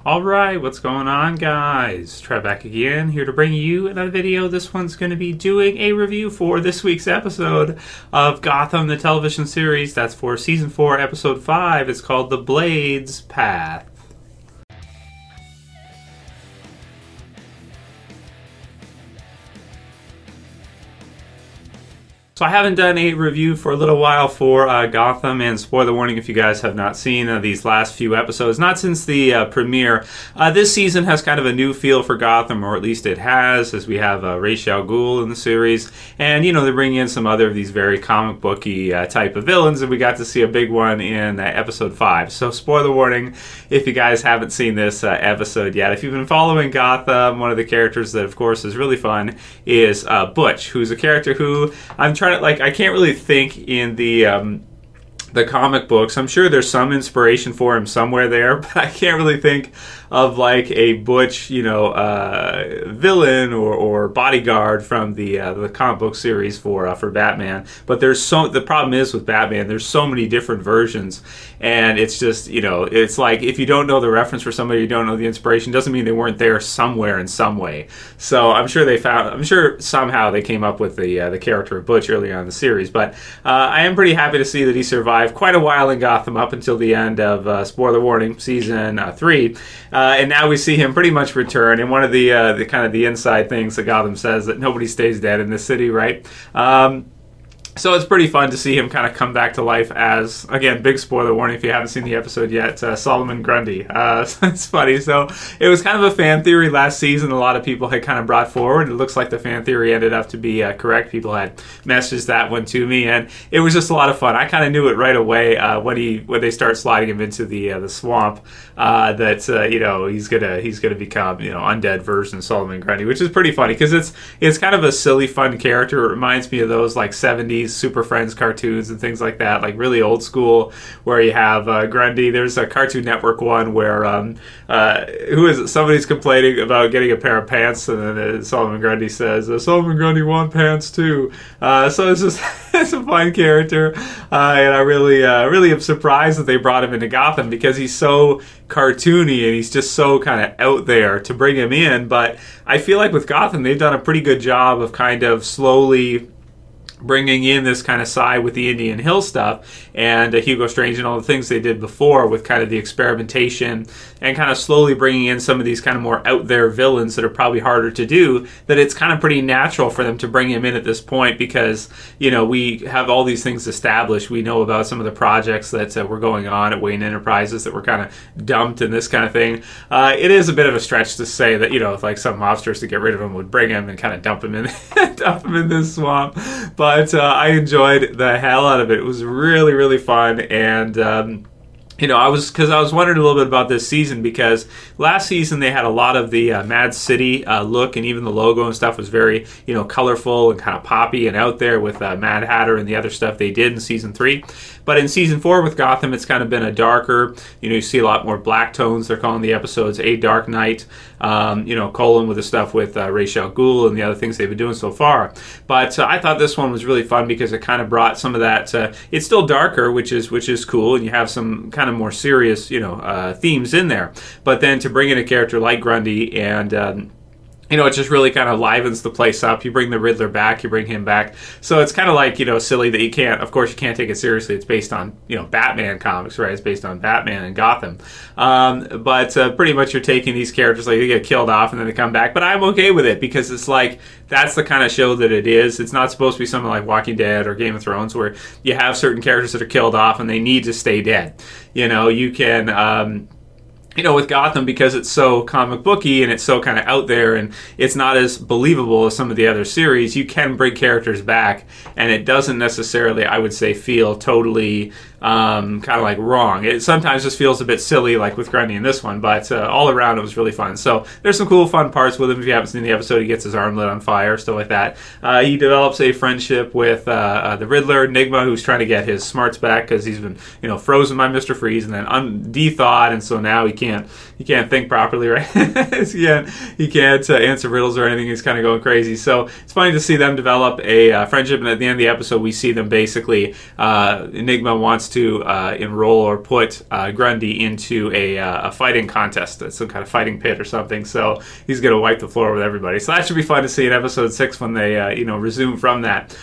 Alright, what's going on, guys? Trev back again, here to bring you another video. This one's going to be doing a review for this week's episode of Gotham, the television series. That's for Season 4, Episode 5. It's called The Blade's Path. So I haven't done a review for a little while for Gotham, and spoiler warning if you guys have not seen these last few episodes, not since the premiere. This season has kind of a new feel for Gotham, or at least it has, as we have Ra Shal Ghul in the series, and you know, they bring in some other of these very comic booky type of villains, and we got to see a big one in episode 5. So spoiler warning if you guys haven't seen this episode yet. If you've been following Gotham, one of the characters that of course is really fun is Butch, who's a character who I can't really think in the comic books. I'm sure there's some inspiration for him somewhere there, but I can't really think of like a Butch, villain or bodyguard from the comic book series for Batman. But the problem is with Batman, there's so many different versions, and it's just, it's like if you don't know the reference for somebody, you don't know the inspiration, doesn't mean they weren't there somewhere in some way. So I'm sure somehow they came up with the character of Butch early on in the series. But I am pretty happy to see that he survived quite a while in Gotham up until the end of spoiler warning, season 3. And now we see him pretty much return. And one of the kind of the inside things that Gotham says that nobody stays dead in this city, right? So it's pretty fun to see him kind of come back to life as, again, big spoiler warning if you haven't seen the episode yet, Solomon Grundy. It's funny. So it was kind of a fan theory last season a lot of people had kind of brought forward. It looks like the fan theory ended up to be correct. People had messaged that one to me, and it was just a lot of fun. I kind of knew it right away when they start sliding him into the swamp that he's gonna become undead version Solomon Grundy, which is pretty funny because it's kind of a silly, fun character. It reminds me of those like 70s Super Friends cartoons and things like that, like really old school, where you have Grundy. There's a Cartoon Network one where who is it? Somebody's complaining about getting a pair of pants, and then Solomon Grundy says, "Solomon Grundy want pants too." So it's just it's a fun character, and I really am surprised that they brought him into Gotham because he's so cartoony and he's just so kind of out there to bring him in. But I feel like with Gotham, they've done a pretty good job of kind of slowly bringing in this kind of side with the Indian Hill stuff and Hugo Strange and all the things they did before with kind of the experimentation and kind of slowly bringing in some of these kind of more out there villains that are probably harder to do, that it's kind of pretty natural for them to bring him in at this point because, we have all these things established. We know about some of the projects that were going on at Wayne Enterprises that were kind of dumped and this kind of thing. It is a bit of a stretch to say that, if like some mobsters to get rid of him would bring him and kind of dump him in this swamp. But I enjoyed the hell out of it. It was really, really fun, and I was wondering a little bit about this season because last season they had a lot of the Mad City look, and even the logo and stuff was very colorful and kind of poppy and out there with Mad Hatter and the other stuff they did in season 3. But in season 4 with Gotham, it's kind of been a darker. You see a lot more black tones. They're calling the episodes A Dark Night. Colon with the stuff with Ra Shal Ghul and the other things they've been doing so far. But I thought this one was really fun because it kind of brought some of that. It's still darker, which is cool, and you have some kind of more serious, themes in there. But then to bring in a character like Grundy and it just really kind of livens the place up. You bring the Riddler back, you bring him back. So it's kind of like, silly that you can't take it seriously. It's based on, Batman comics, right? It's based on Batman and Gotham. But pretty much you're taking these characters, like they get killed off and then they come back. But I'm okay with it because it's like, that's the kind of show that it is. It's not supposed to be something like Walking Dead or Game of Thrones where you have certain characters that are killed off and they need to stay dead. You can... with Gotham, because it's so comic booky and it's so kind of out there and it's not as believable as some of the other series, you can bring characters back and it doesn't necessarily, I would say, feel totally kind of like wrong. It sometimes just feels a bit silly, like with Grundy in this one, but all around it was really fun. So there's some cool, fun parts with him. If you haven't seen the episode, he gets his arm lit on fire, stuff like that. He develops a friendship with the Riddler, Enigma, who's trying to get his smarts back because he's been, frozen by Mr. Freeze and then de-thawed, and so now he can't think properly, right? he can't answer riddles or anything. He's kind of going crazy. So it's funny to see them develop a friendship, and at the end of the episode, we see them basically, Enigma wants to enroll or put Grundy into a fighting contest, some kind of fighting pit or something. So he's going to wipe the floor with everybody. So that should be fun to see in episode 6 when they resume from that.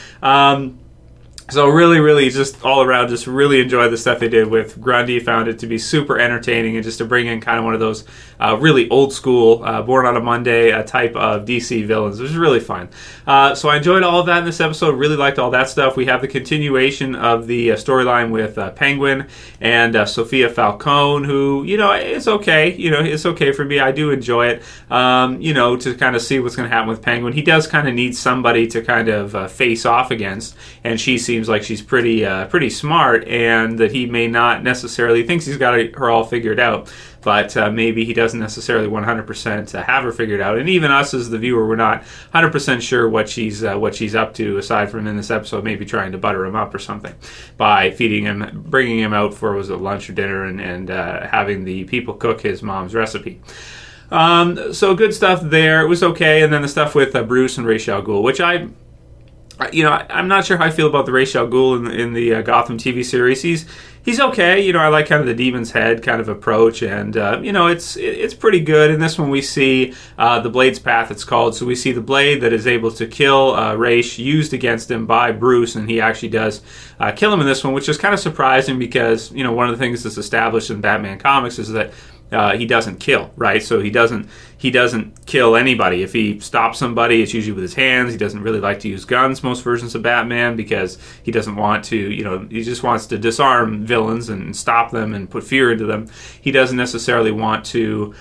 So really, just all around, just really enjoyed the stuff they did with Grundy. Found it to be super entertaining, and just to bring in kind of one of those really old school, Born on a Monday type of DC villains. It was really fun. So I enjoyed all of that in this episode. Really liked all that stuff. We have the continuation of the storyline with Penguin and Sophia Falcone, who, it's okay. It's okay for me. I do enjoy it, to kind of see what's going to happen with Penguin. He does kind of need somebody to kind of face off against, and she seems like she's pretty smart, and that he may not necessarily thinks he's got her all figured out, but maybe he doesn't necessarily 100% have her figured out. And even us as the viewer, we're not 100% sure what she's up to, aside from in this episode maybe trying to butter him up or something by feeding him, bringing him out for lunch or dinner, and having the people cook his mom's recipe. So good stuff there. It was okay. And then the stuff with Bruce and Ra Shal Ghul, which I'm not sure how I feel about the Ra Shal Ghul in the Gotham TV series. He's okay. I like kind of the Demon's Head kind of approach, and it's pretty good. In this one, we see the Blade's Path, it's called. So we see the blade that is able to kill Ra's used against him by Bruce, and he actually does kill him in this one, which is kind of surprising because one of the things that's established in Batman comics is that he doesn't kill, right? So he doesn't kill anybody. If he stops somebody, it's usually with his hands. He doesn't really like to use guns, most versions of Batman, because he doesn't want to, he just wants to disarm villains and stop them and put fear into them. He doesn't necessarily want to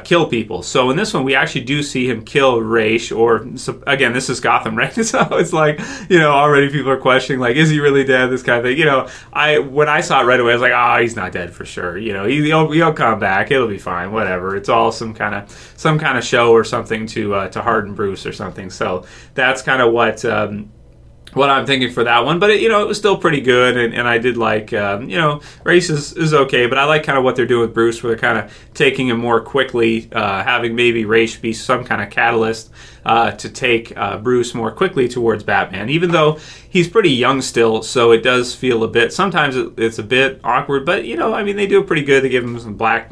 kill people. So in this one, we actually do see him kill Ra's, or, again, this is Gotham, right? So it's like, already people are questioning, like, is he really dead? This kind of thing. When I saw it right away, I was like, he's not dead for sure. He'll come back. It'll be fine. Whatever. It's all some kind of show or something to harden Bruce or something. So that's kind of what I'm thinking for that one. But it was still pretty good, and I did like Ra's is okay, but I like kind of what they're doing with Bruce, where they're kind of taking him more quickly, having maybe Ra's be some kind of catalyst to take Bruce more quickly towards Batman, even though he's pretty young still, so it does feel a bit, sometimes it's a bit awkward, but they do it pretty good. They give him some black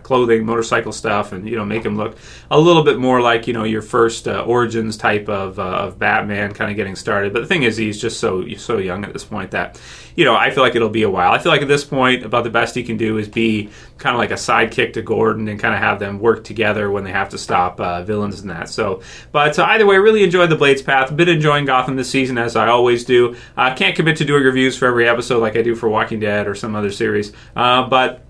clothing, motorcycle stuff, and make him look a little bit more like your first origins type of Batman kind of getting started. But the thing is, he's just so young at this point that I feel like it'll be a while. I feel like at this point, about the best he can do is be kind of like a sidekick to Gordon and kind of have them work together when they have to stop villains and that. So, but either way, I really enjoyed the Blade's Path. Been enjoying Gotham this season, as I always do. Can't commit to doing reviews for every episode like I do for Walking Dead or some other series, but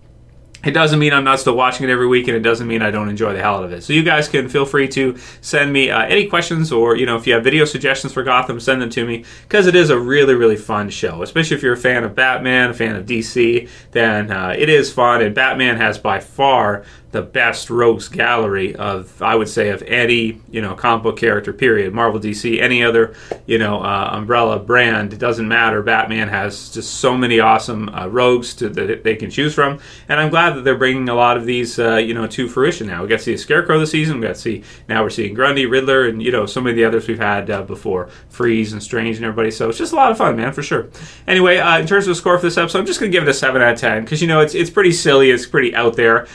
it doesn't mean I'm not still watching it every week, and it doesn't mean I don't enjoy the hell out of it. So you guys can feel free to send me any questions, or if you have video suggestions for Gotham, send them to me, because it is a really fun show. Especially if you're a fan of Batman, a fan of DC, then it is fun. And Batman has by far the best rogues gallery of, I would say, of any comic book character, period. Marvel, DC, any other umbrella brand, it doesn't matter. Batman has just so many awesome rogues that they can choose from, and I'm glad that they're bringing a lot of these to fruition now. We got to see a Scarecrow this season. We got to see, now we're seeing Grundy, Riddler, and so many of the others we've had before, Freeze and Strange and everybody. So it's just a lot of fun, man, for sure. Anyway, in terms of the score for this episode, I'm just gonna give it a 7 out of 10, because it's pretty silly, it's pretty out there.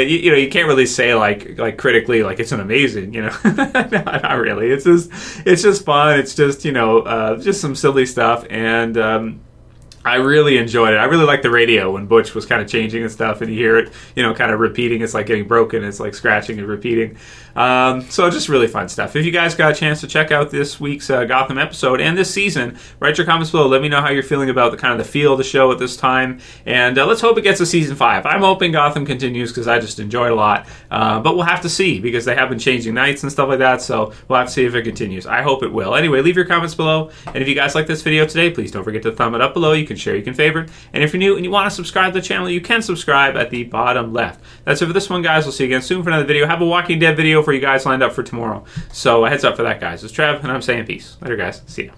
You can't really say like critically like it's an amazing, no, not really. It's just fun. It's just just some silly stuff, and I really enjoyed it. I really liked the radio when Butch was kind of changing and stuff, and you hear it, kind of repeating. It's like getting broken. It's like scratching and repeating. So just really fun stuff. If you guys got a chance to check out this week's Gotham episode and this season, write your comments below. Let me know how you're feeling about the kind of the feel of the show at this time, and let's hope it gets to season 5. I'm hoping Gotham continues, because I just enjoy it a lot. But we'll have to see, because they have been changing nights and stuff like that. So we'll have to see if it continues. I hope it will. Anyway, leave your comments below, and if you guys like this video today, please don't forget to thumb it up below. You can share, you can favorite, and if you're new and you want to subscribe to the channel, you can subscribe at the bottom left. That's it for this one, guys. We'll see you again soon for another video. Have a Walking Dead video for you guys lined up for tomorrow, so a heads up for that, guys. It's Trev, and I'm saying peace. Later, guys. See ya.